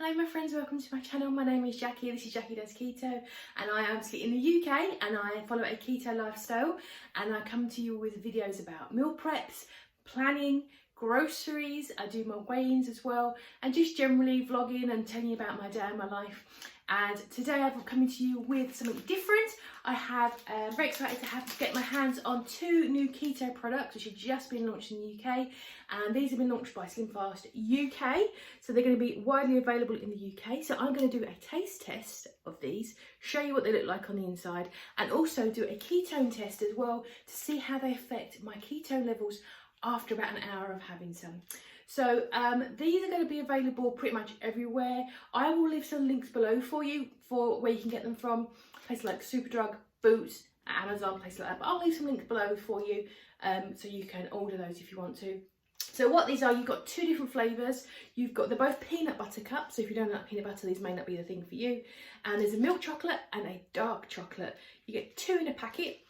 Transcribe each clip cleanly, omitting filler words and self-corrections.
Hello my friends, welcome to my channel. My name is Jackie, this is Jackie Does Keto, and I am obviously in the UK and I follow a keto lifestyle, and I come to you with videos about meal preps, planning, groceries. I do my weigh-ins as well, and just generally vlogging and telling you about my day and my life. And today I'm coming to you with something different. I have very excited to get my hands on two new keto products which have just been launched in the UK, and these have been launched by SlimFast UK, so they're going to be widely available in the UK. So I'm going to do a taste test of these, show you what they look like on the inside, and also do a ketone test as well to see how they affect my keto levels after about an hour of having some. So these are going to be available pretty much everywhere. I will leave some links below for you for where you can get them from, places like Superdrug, Boots, Amazon, places like that. But I'll leave some links below for you so you can order those if you want to. So what these are, you've got two different flavours. They're both peanut butter cups, so if you don't like peanut butter, these may not be the thing for you. And there's a milk chocolate and a dark chocolate. You get two in a packet.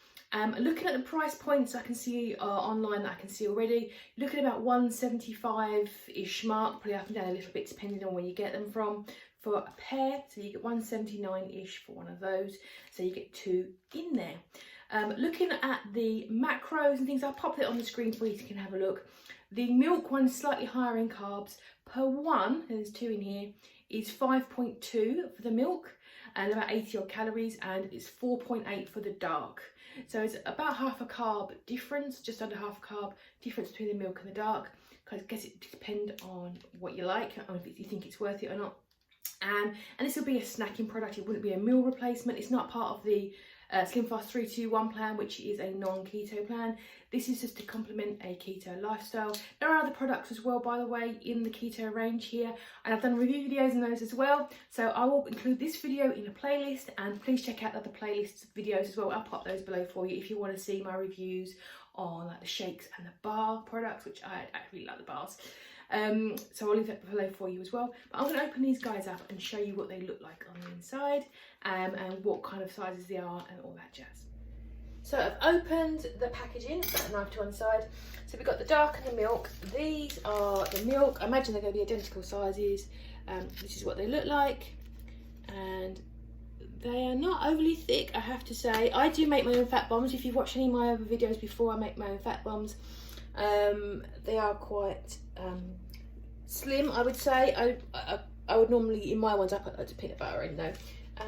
Looking at the price points I can see online that I can see already, looking at about 175-ish mark, probably up and down a little bit depending on where you get them from for a pair. So you get 179-ish for one of those, so you get two in there. Looking at the macros and things, I'll pop it on the screen for you so you can have a look. The milk one's slightly higher in carbs. Per one, there's two in here, is 5.2 for the milk and about 80 odd calories, and it's 4.8 for the dark. So it's about half a carb difference, just under half a carb difference between the milk and the dark. Because I guess it depends on what you like, or if you think it's worth it or not. And this will be a snacking product. It wouldn't be a meal replacement. It's not part of the SlimFast 3-2-1 plan, which is a non-keto plan. This is just to complement a keto lifestyle. There are other products as well, by the way, in the keto range here, and I've done review videos on those as well. So I will include this video in a playlist, and please check out the other playlists videos as well. I'll pop those below for you if you want to see my reviews on like the shakes and the bar products, which I really like the bars. So I'll leave that below for you as well. But I'm going to open these guys up and show you what they look like on the inside, and what kind of sizes they are and all that jazz. So I've opened the packaging, got a knife to one side. So we've got the dark and the milk. These are the milk. I imagine they're going to be identical sizes. This is what they look like, and they are not overly thick, I have to say. I do make my own fat bombs. If you've watched any of my other videos before, I make my own fat bombs. They are quite slim, I would say. I would normally, in my ones, I put peanut butter in though.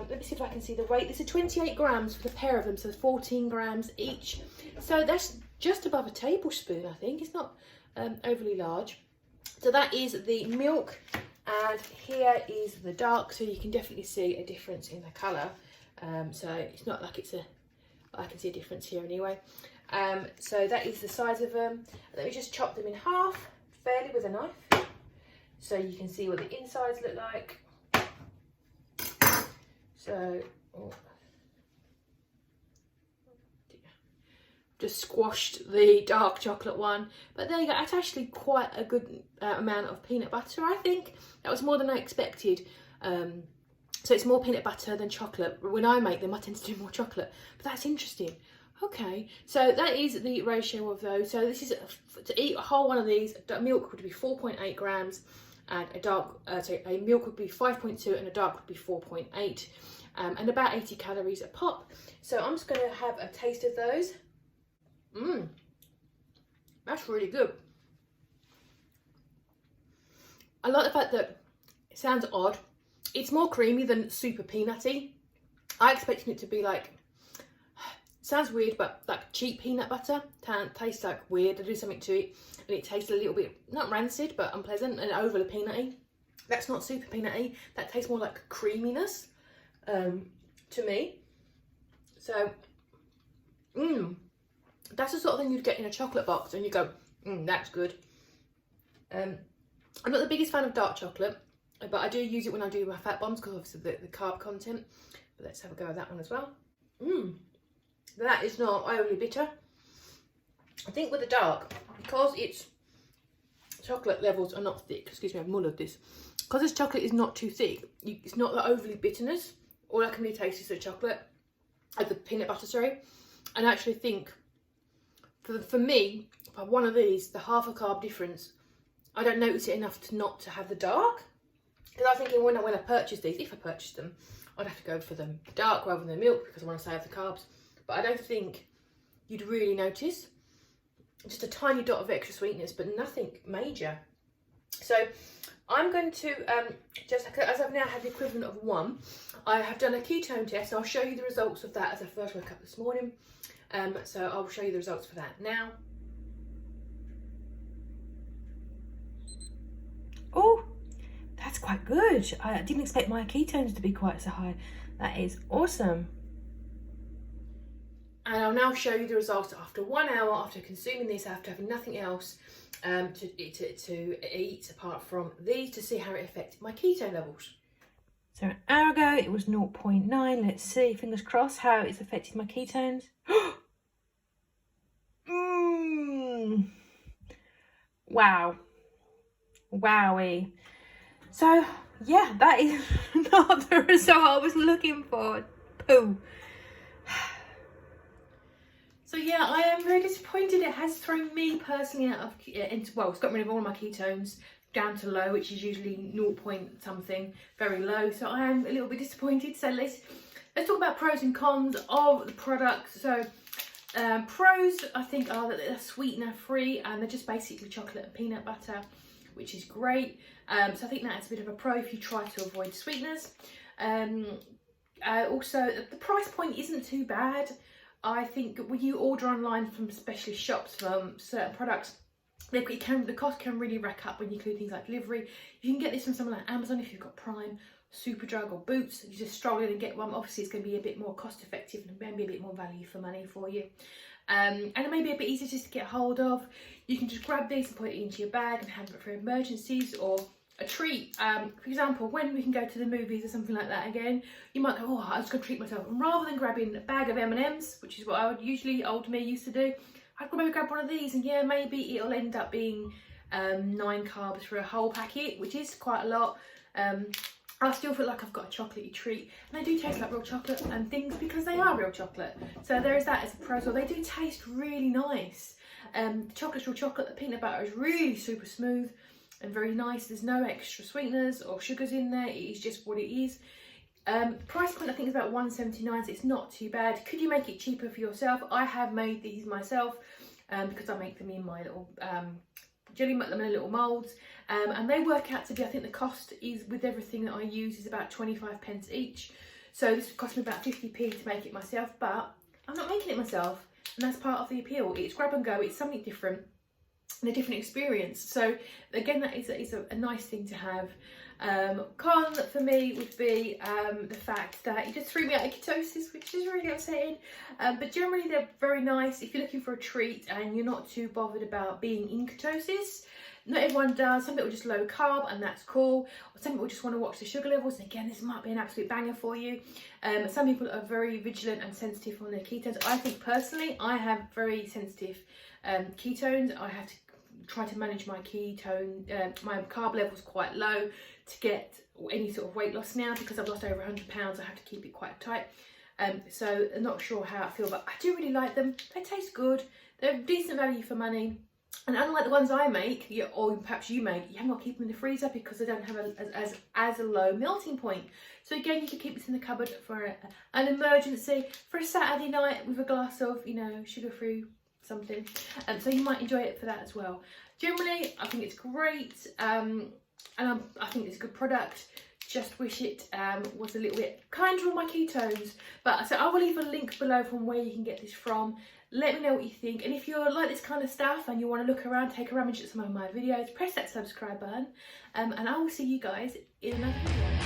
Let me see if I can see the weight. This is 28 grams for the pair of them, so 14 grams each. So that's just above a tablespoon, I think. It's not overly large. So that is the milk, and here is the dark, so you can definitely see a difference in the colour. So it's not like I can see a difference here anyway. So that is the size of them. Let me just chop them in half fairly with a knife so you can see what the insides look like. So just squashed the dark chocolate one, but there you go. That's actually quite a good amount of peanut butter. I think that was more than I expected. So it's more peanut butter than chocolate. When I make them, I tend to do more chocolate, but that's interesting. Okay, so that is the ratio of those. So this is to eat a whole one of these. Milk would be 4.8 grams, and a milk would be 5.2, and a dark would be 4.8, and about 80 calories a pop. So I'm just going to have a taste of those. That's really good. I like the fact that it sounds odd. It's more creamy than super peanutty. I expected it to be like, sounds weird, but like cheap peanut butter. Tastes like weird. I do something to it, and it tastes a little bit, not rancid, but unpleasant and overly peanutty. That's not super peanutty. That tastes more like creaminess to me. So, that's the sort of thing you'd get in a chocolate box, and you go, that's good. I'm not the biggest fan of dark chocolate, but I do use it when I do my fat bombs because obviously the carb content. But let's have a go at that one as well. That is not overly bitter. I think with the dark, because its chocolate levels are not thick, excuse me, I've mullered this. Because this chocolate is not too thick, it's not the overly bitterness. All I can really taste is the chocolate, the peanut butter, sorry. And I actually think, for me, for one of these, the half a carb difference, I don't notice it enough to not to have the dark. Because I was thinking when I purchased these, if I purchased them, I'd have to go for them dark rather than the milk because I want to save the carbs. But I don't think you'd really notice. Just a tiny dot of extra sweetness, but nothing major. So I'm going to, just as I've now had the equivalent of 1, I have done a ketone test. I'll show you the results of that as I first woke up this morning. So I'll show you the results for that now. Oh, that's quite good. I didn't expect my ketones to be quite so high. That is awesome. And I'll now show you the results after 1 hour after consuming this, after having nothing else to eat apart from these, to see how it affected my ketone levels. So an hour ago it was 0.9. Let's see, fingers crossed, how it's affected my ketones. Wow. Wowie. So yeah, that is not the result I was looking for. Poo. So yeah, I am very disappointed. It has thrown me personally out of, well, it's got rid of all my ketones down to low, which is usually 0 point something, very low. So I am a little bit disappointed. So let's talk about pros and cons of the product. So pros, I think, are that they're sweetener free and they're just basically chocolate and peanut butter, which is great. So I think that's a bit of a pro if you try to avoid sweeteners. Also, the price point isn't too bad. I think when you order online from specialist shops for certain products, the cost can really rack up when you include things like delivery. You can get this from somewhere like Amazon if you've got Prime, Superdrug or Boots. You just stroll in and get one. Obviously, it's going to be a bit more cost effective and maybe a bit more value for money for you. And it may be a bit easier just to get hold of. You can just grab these and put it into your bag and have it for emergencies or a treat. For example, when we can go to the movies or something like that again, you might go, oh, I was going to treat myself. And rather than grabbing a bag of M&Ms, which is what I would usually, old me used to do, I'd maybe grab one of these, and yeah, maybe it'll end up being 9 carbs for a whole packet, which is quite a lot. I still feel like I've got a chocolatey treat, and they do taste like real chocolate and things because they are real chocolate. So there is that as a pro as well. They do taste really nice. The chocolate's real chocolate. The peanut butter is really super smooth and very nice. There's no extra sweeteners or sugars in there. It is just what it is. Price point I think is about $1.79, so it's not too bad. Could you make it cheaper for yourself? I have made these myself because I make them in my little jelly, make them in little moulds, and they work out to be, I think the cost is, with everything that I use, is about 25p each. So this would cost me about 50p to make it myself, but I'm not making it myself, and that's part of the appeal. It's grab and go, it's something different and a different experience. So again, that is a nice thing to have. Con for me would be the fact that it just threw me out of ketosis, which is really upsetting. But generally they're very nice if you're looking for a treat and you're not too bothered about being in ketosis. Not everyone does. Some people just low carb and that's cool. Or some people just want to watch the sugar levels. And again, this might be an absolute banger for you. Some people are very vigilant and sensitive on their ketones. I think personally, I have very sensitive ketones. I have to try to manage my ketone, my carb levels quite low to get any sort of weight loss now, because I've lost over 100 pounds. I have to keep it quite tight. So I'm not sure how I feel, but I do really like them. They taste good. They're decent value for money. And unlike the ones I make, or perhaps you make, you haven't got to keep them in the freezer because they don't have as a low melting point. So again, you can keep this in the cupboard for an emergency, for a Saturday night with a glass of, you know, sugar-free something. So you might enjoy it for that as well. Generally, I think it's great, and I think it's a good product. Just wish it was a little bit kinder on my ketones. But so I will leave a link below from where you can get this from. Let me know what you think, and if you like this kind of stuff and you want to look around, take a rummage at some of my videos, press that subscribe button, and I will see you guys in another video.